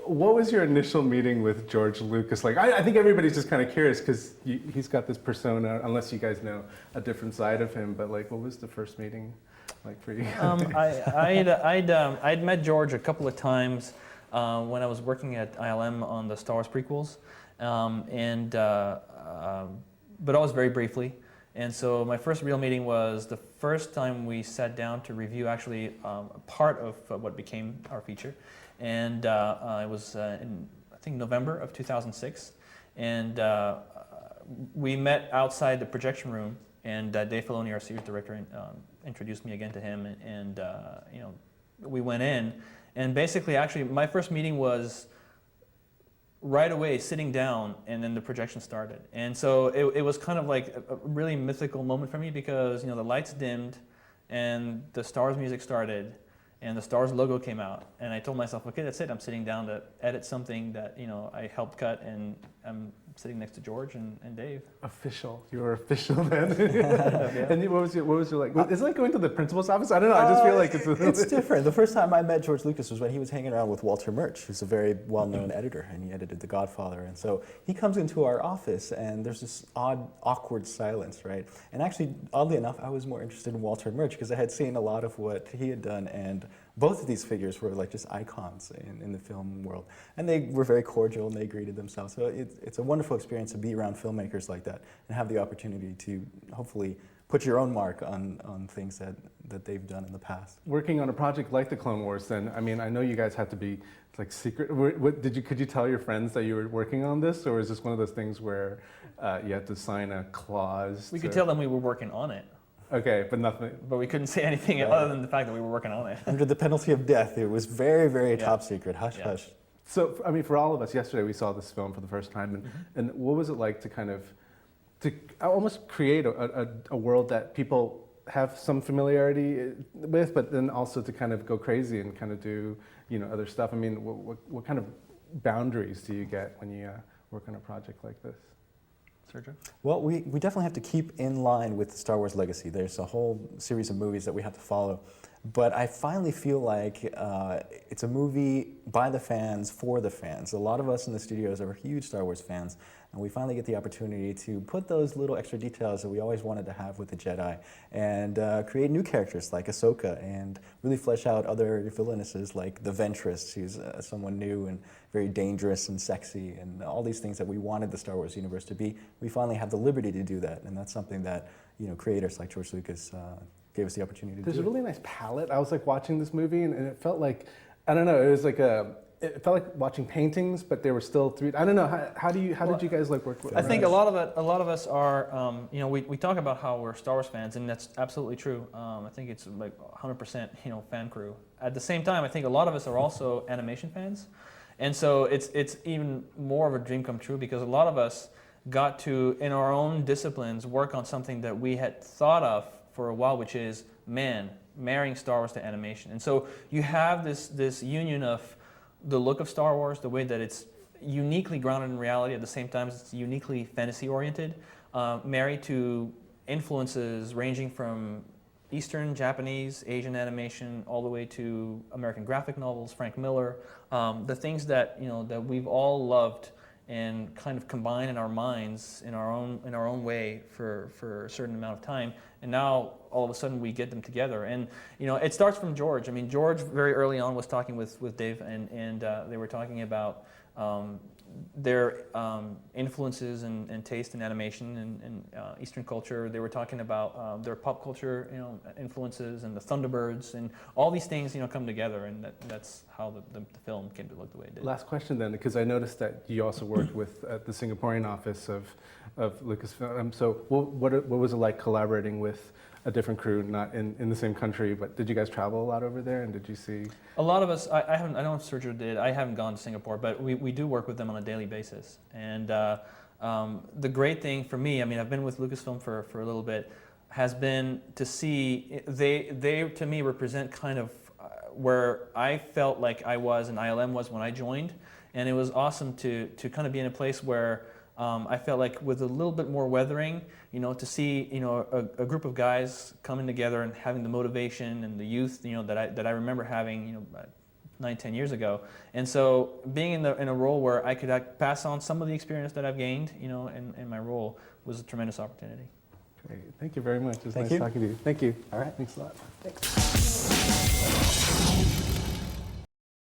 what was your initial meeting with George Lucas like? I think everybody's just kind of curious because he's got this persona, unless you guys know a different side of him. But like, what was the first meeting like for you? I'd met George a couple of times when I was working at ILM on the Star Wars prequels, but always very briefly. And so my first real meeting was the first time we sat down to review actually part of what became our feature. And it was in, I think, November of 2006. And we met outside the projection room, and Dave Filoni, our series director, introduced me again to him. And you know, we went in. And basically, actually, my first meeting was right away sitting down, and then the projection started. And so it was kind of like a really mythical moment for me, because, you know, the lights dimmed and the Star Wars music started and the Star Wars logo came out, and I told myself, okay, that's it. I'm sitting down to edit something that, you know, I helped cut, and I'm sitting next to George and Dave. Official. You were official then. Yeah. And what was your like? Is it like going to the principal's office? I don't know. I just feel like it's different. The first time I met George Lucas was when he was hanging around with Walter Murch, who's a very well-known editor, and he edited The Godfather. And so he comes into our office, and there's this odd, awkward silence, right? And actually, oddly enough, I was more interested in Walter Murch because I had seen a lot of what he had done, and both of these figures were like just icons in the film world. And they were very cordial, and they greeted themselves. So it's a wonderful experience to be around filmmakers like that and have the opportunity to hopefully put your own mark on things that they've done in the past. Working on a project like the Clone Wars, then, I mean, I know you guys had to be like secret. Could you tell your friends that you were working on this, or is this one of those things where you had to sign a clause? We could tell them we were working on it. Okay, but nothing. But we couldn't say anything other than the fact that we were working on it. Under the penalty of death, it was very, very top secret, hush, hush. So, I mean, for all of us, yesterday we saw this film for the first time, and what was it like to kind of, to almost create a world that people have some familiarity with, but then also to kind of go crazy and kind of do, you know, other stuff? I mean, what kind of boundaries do you get when you work on a project like this? Sergio? Well, we definitely have to keep in line with the Star Wars legacy. There's a whole series of movies that we have to follow. But I finally feel like it's a movie by the fans, for the fans. A lot of us in the studios are huge Star Wars fans, and we finally get the opportunity to put those little extra details that we always wanted to have with the Jedi, and create new characters like Ahsoka, and really flesh out other villainesses like the Ventress, who's someone new and very dangerous and sexy, and all these things that we wanted the Star Wars universe to be. We finally have the liberty to do that, and that's something that, you know, creators like George Lucas gave us the opportunity to do. There's a really nice palette. I was like watching this movie, and it felt like, I don't know, it was like it felt like watching paintings, but they were still three. I don't know. How did you guys like work with? I think a lot of us are, you know, we talk about how we're Star Wars fans, and that's absolutely true. I think it's like 100%, you know, fan crew. At the same time, I think a lot of us are also animation fans, and so it's even more of a dream come true, because a lot of us got to, in our own disciplines, work on something that we had thought of for a while, which is, marrying Star Wars to animation. And so you have this union of the look of Star Wars, the way that it's uniquely grounded in reality, at the same time it's uniquely fantasy-oriented, married to influences ranging from Eastern, Japanese, Asian animation, all the way to American graphic novels, Frank Miller, the things that, you know, that we've all loved and kind of combine in our minds in our own way for a certain amount of time, and now all of a sudden we get them together. And, you know, it starts from George. I mean, George very early on was talking with Dave, and they were talking about their influences and taste in animation and Eastern culture. They were talking about their pop culture, you know, influences, and the Thunderbirds, and all these things, you know, come together, and that's how the film came to look the way it did. Last question then, because I noticed that you also worked with the Singaporean office of Lucasfilm. So what was it like collaborating with a different crew, not in the same country, but did you guys travel a lot over there, and did you see? A lot of us, I don't know if Sergio did, I haven't gone to Singapore, but we do work with them on a daily basis. And the great thing for me, I mean, I've been with Lucasfilm for a little bit, has been to see, they to me represent kind of where I felt like I was and ILM was when I joined. And it was awesome to kind of be in a place where I felt like with a little bit more weathering, you know, to see, you know, a group of guys coming together and having the motivation and the youth, you know, that I remember having, you know, 9, 10 years ago. And so being in a role where I could pass on some of the experience that I've gained, you know, in my role was a tremendous opportunity. Great. Thank you very much. It was Thank nice you. talking to you. Thank you. All right. Thanks a lot. Thanks.